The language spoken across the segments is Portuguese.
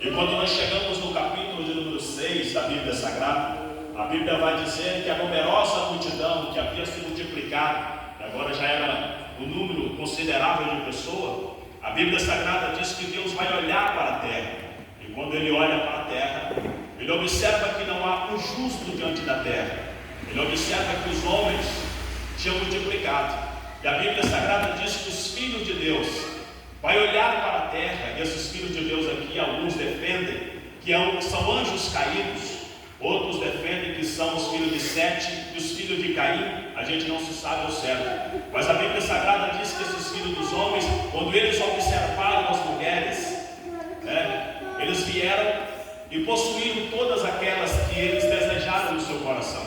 E quando nós chegamos no capítulo de número 6 da Bíblia Sagrada, a Bíblia vai dizer que a numerosa multidão que havia se multiplicado, que agora já era um número considerável de pessoas, a Bíblia Sagrada diz que Deus vai olhar para a terra. E quando Ele olha para a terra, Ele observa que não há um justo diante da terra. Ele observa que os homens tinham multiplicado. E a Bíblia Sagrada diz que os filhos de Deus vai olhar para a terra. E esses filhos de Deus aqui, alguns defendem que são anjos caídos, outros defendem que são os filhos de Sete e os filhos de Caim. A gente não se sabe ao certo, mas a Bíblia Sagrada diz que esses filhos dos homens, quando eles observaram as mulheres, eles vieram e possuíram todas aquelas que eles desejaram no seu coração.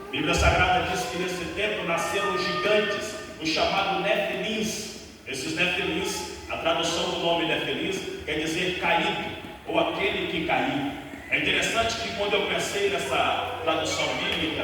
A Bíblia Sagrada diz que nesse tempo nasceram gigantes, os chamados Nefilins. Esses Nefilins, a tradução do nome Nefilins quer dizer caído, ou aquele que caiu. É interessante que quando eu pensei nessa tradução bíblica,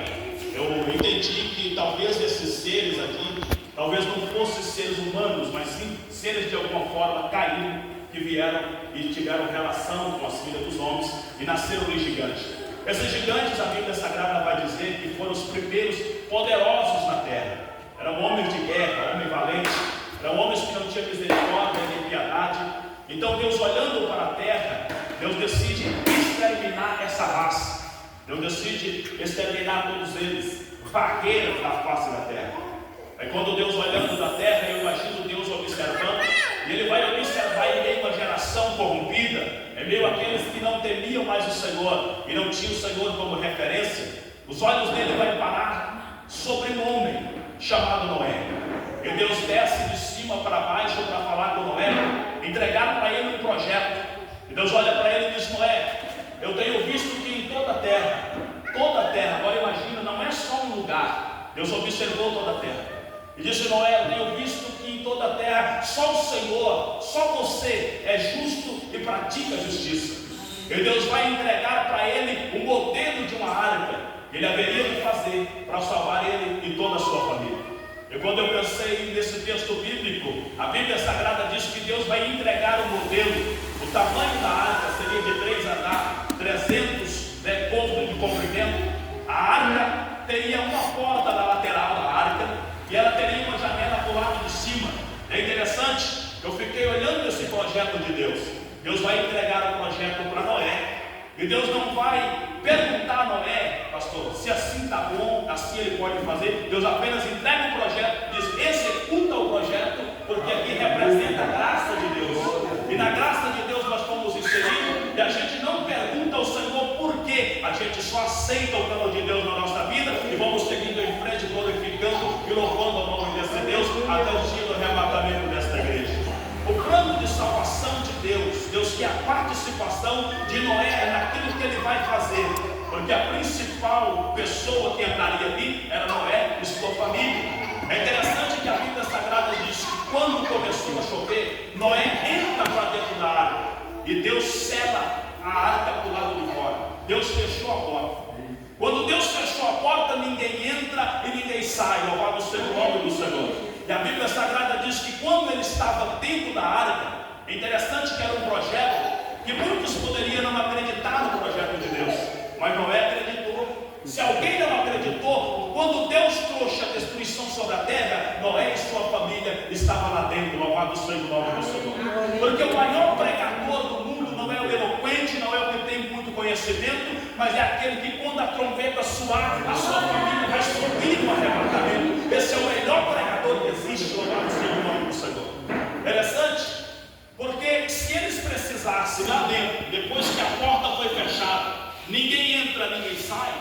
eu entendi que talvez esses seres aqui, talvez não fossem seres humanos, mas sim seres de alguma forma caídos, que vieram e tiveram relação com as filhas dos homens e nasceram em gigantes. Esses gigantes, a Bíblia Sagrada vai dizer que foram os primeiros poderosos na terra. Eram homens de guerra, homens valentes, eram homens que não tinham misericórdia nem piedade. Então Deus, olhando para a terra, Deus decide exterminar essa raça. Deus decide exterminar todos eles, varrer da face da terra. Aí quando Deus olhando da terra, eu imagino Deus observando, e Ele vai observar em meio a uma geração corrompida, em meio àqueles que não temiam mais o Senhor, e não tinham o Senhor como referência. Os olhos dele vai parar sobre um homem chamado Noé. E Deus desce de cima para baixo para falar com Noé, entregar para ele um projeto. E Deus olha para ele e diz: Noé, eu tenho visto que em toda a terra, agora imagina, não é só um lugar. Deus observou toda a terra e disse: Noé, eu tenho visto que em toda a terra só o Senhor, só você é justo e pratica a justiça. E Deus vai entregar para ele um modelo de uma arca que ele haveria de fazer para salvar ele e toda a sua família. E quando eu pensei nesse texto bíblico, a Bíblia Sagrada diz que Deus vai entregar o modelo. O tamanho da arca seria de 3 andares, 300 côvados de comprimento. A arca teria uma porta na lateral da arca e ela teria uma janela para o lado de cima. É interessante, eu fiquei olhando esse projeto de Deus. Deus vai entregar o projeto para Noé. E Deus não vai perguntar a Noé, pastor, se assim está bom, assim ele pode fazer. Deus apenas entrega o projeto, diz: executa o projeto, porque aqui representa a graça de Deus. E na graça de Deus nós fomos inseridos, e a gente não pergunta ao Senhor por quê. A gente só aceita o plano de Deus na nossa vida e vamos seguindo em frente, glorificando e louvando o nome desse Deus até o dia do arrebatamento desta igreja. O plano de salvação de Deus, Deus quer a participação de Noé naquilo que ele vai fazer, porque a principal pessoa que entraria ali era Noé e sua família. É interessante que a Bíblia Sagrada diz que quando começou a chover, Noé entra para dentro da arca e Deus sela a arca para o lado de fora. Deus fechou a porta. Quando Deus fechou a porta, ninguém entra e ninguém sai. Louvado seja o nome do Senhor. E a Bíblia Sagrada diz que quando ele estava dentro da arca, é interessante que era um projeto que muitos poderiam não acreditar no projeto de Deus, mas Noé acreditou. Se alguém não acreditou, quando Deus trouxe a destruição sobre a terra, Noé e sua família estavam lá dentro. Louvado seja o nome do Senhor. Porque o maior pregador do mundo não é o eloquente, não é o que tem muito conhecimento, mas é aquele que, quando a trombeta soar, a sua família vai subir no arrebatamento. Esse é o melhor pregador que existe. Louvado seja o nome do Senhor. Interessante, porque se eles precisassem lá dentro, depois que a porta foi fechada, ninguém entra, ninguém sai,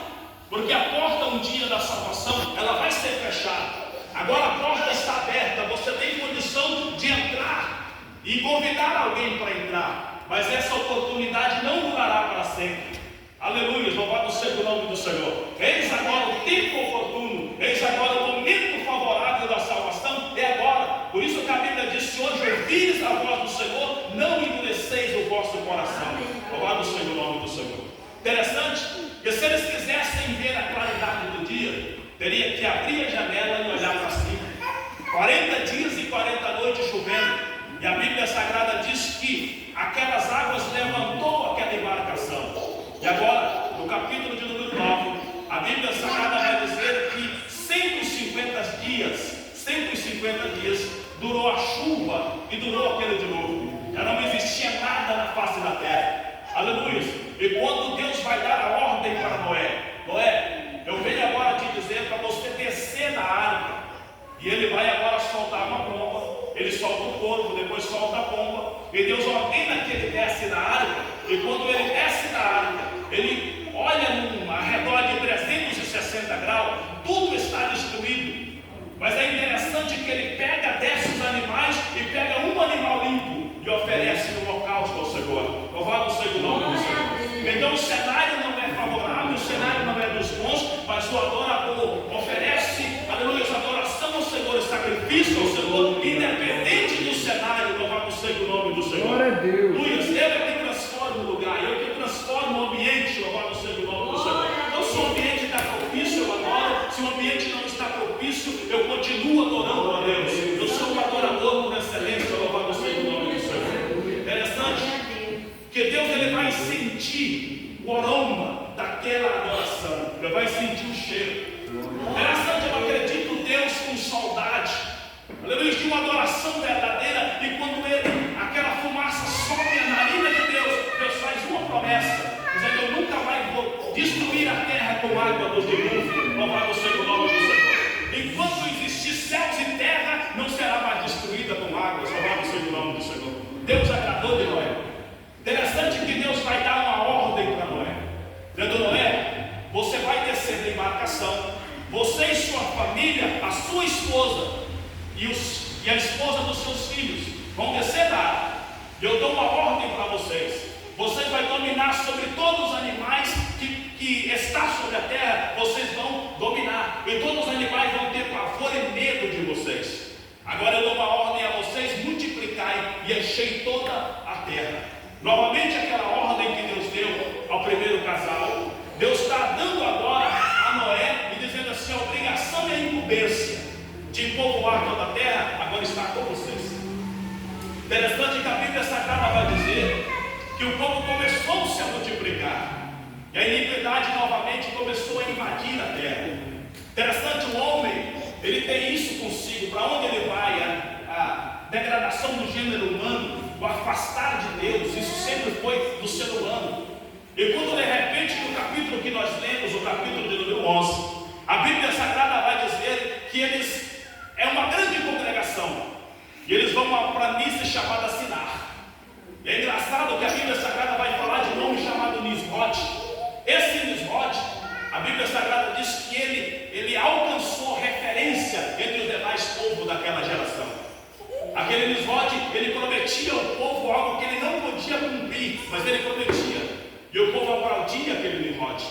porque a porta um dia da salvação, ela vai ser fechada. Agora a porta está aberta, você tem condição de entrar e convidar alguém para entrar, mas essa oportunidade não durará para sempre. Aleluia, louvado seja o nome do Senhor. Eis agora o tempo oportuno, eis agora o momento favorável da salvação, é agora. Por isso que a Bíblia diz: se hoje ouvires a voz do Senhor, não endureceis o vosso coração. Louvado seja o nome do Senhor. Interessante, que se eles quisessem ver a claridade do dia, teria que abrir a janela e olhar para cima. 40 dias e 40 noites chovendo, e a Bíblia Sagrada diz que aquelas águas levantou agora, no capítulo de número 9, a Bíblia Sagrada vai dizer que 150 dias durou a chuva e durou aquele dilúvio. Já não existia nada na face da terra. Aleluia. E quando Deus vai dar a ordem para Noé, eu venho agora te dizer para você descer na arca. E ele vai agora soltar uma pomba. Ele solta o corvo, depois solta a pomba. E Deus ordena que ele desce na arca. E quando ele desce na arca, ele olha ao redor de 360 graus, tudo está destruído. Mas é interessante que ele desce os animais e pega um animal limpo e oferece no holocausto ao Senhor. Louvado seja o nome do Senhor. Então o cenário não é favorável, o cenário não é dos bons, mas o adorador oferece, aleluia, adoração ao Senhor, sacrifício ao Senhor, independente do cenário. Louvado seja o nome do Senhor. Glória a Deus. Luiz, Ele é que transforma o lugar, Ele é que transforma o ambiente. Louvado seja o nome do Senhor. Então, se o ambiente está propício, eu adoro. Se o ambiente não está propício, eu continuo adorando a Deus. Eu sou um adorador por excelência. Louvado seja o nome do Senhor. Interessante que Deus ele vai sentir o aroma daquela adoração. Ele vai sentir o cheiro. Interessante, eu acredito Deus com saudade, aleluia, de uma adoração verdadeira. E quando aquela fumaça sobe a narina de Deus, Deus faz uma promessa, dizendo: eu nunca mais vou destruir a terra com água do dilúvio. Louvado seja o nome do Senhor. Enquanto existir céus e terra, não será mais destruída com águas. Louvado seja o nome do Senhor. Deus agradou de Noé. Interessante que Deus vai dar uma ordem para Noé, dizendo: Noé, você vai descer da embarcação, você e sua família, a sua esposa e a esposa dos seus filhos vão descer da arca. Eu dou uma ordem para vocês. Vocês vão dominar sobre todos os animais que estão sobre a terra. Vocês vão dominar, e todos os animais vão ter pavor e medo de vocês. Agora eu dou uma ordem a vocês: multiplicai e enchei toda a terra. Novamente aquela ordem que Deus deu ao primeiro casal, Deus está dando agora a Noé e dizendo assim: a obrigação e a incumbência de povoar toda a terra agora está com vocês. Interessante que a Bíblia Sagrada vai dizer que o povo começou-se a multiplicar e a iniquidade novamente começou a invadir a terra. Interessante, o homem, ele tem isso consigo. Para onde ele vai? A degradação do gênero humano, o afastar de Deus, isso sempre foi do ser humano. E quando de repente no capítulo que nós lemos, o capítulo de número 11, a Bíblia Sagrada vai dizer que eles é uma grande congregação e eles vão para a planície chamada Sinar. E é engraçado que a Bíblia Sagrada vai falar de um nome chamado Nisrod. Esse Nisrod, a Bíblia Sagrada diz que ele alcançou referência entre os demais povos daquela geração. Aquele Nisrod, ele prometia ao povo algo que ele não podia cumprir, mas ele prometia. E o povo aplaudia aquele Nimrod.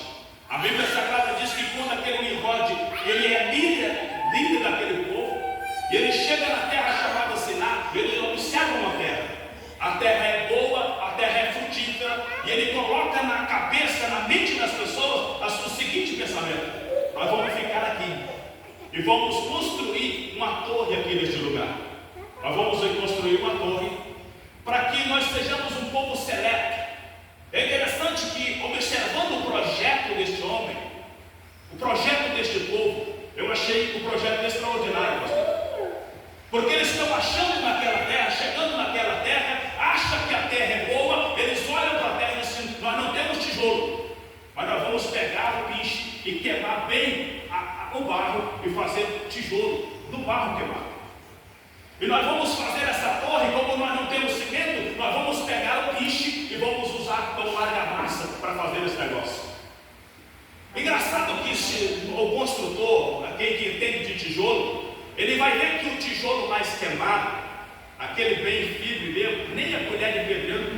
A Bíblia Sagrada diz que quando aquele Nimrod, ele é líder daquele povo, e ele chega na terra chamada Siná, ele observa uma terra. A terra é boa, a terra é frutífera, e ele coloca na cabeça, na mente das pessoas, o seguinte pensamento: nós vamos ficar aqui e vamos construir uma torre aqui neste lugar. Nós vamos construir uma torre para que nós sejamos um povo seleto. É interessante que, observando o projeto deste homem, o projeto deste povo, eu achei o projeto extraordinário, pastor. Porque eles estão achando naquela terra, chegando naquela terra, acham que a terra é boa, eles olham para a terra e dizem: nós não temos tijolo, mas nós vamos pegar o piche e queimar bem o barro e fazer tijolo do barro queimado. E nós vamos fazer essa torre, como nós não temos cimento, nós vamos pegar o piche e vamos usar como argamassa para fazer esse negócio. Engraçado que o construtor, aquele que entende de tijolo, ele vai ver que o tijolo mais queimado, aquele bem firme mesmo, nem a colher de pedreiro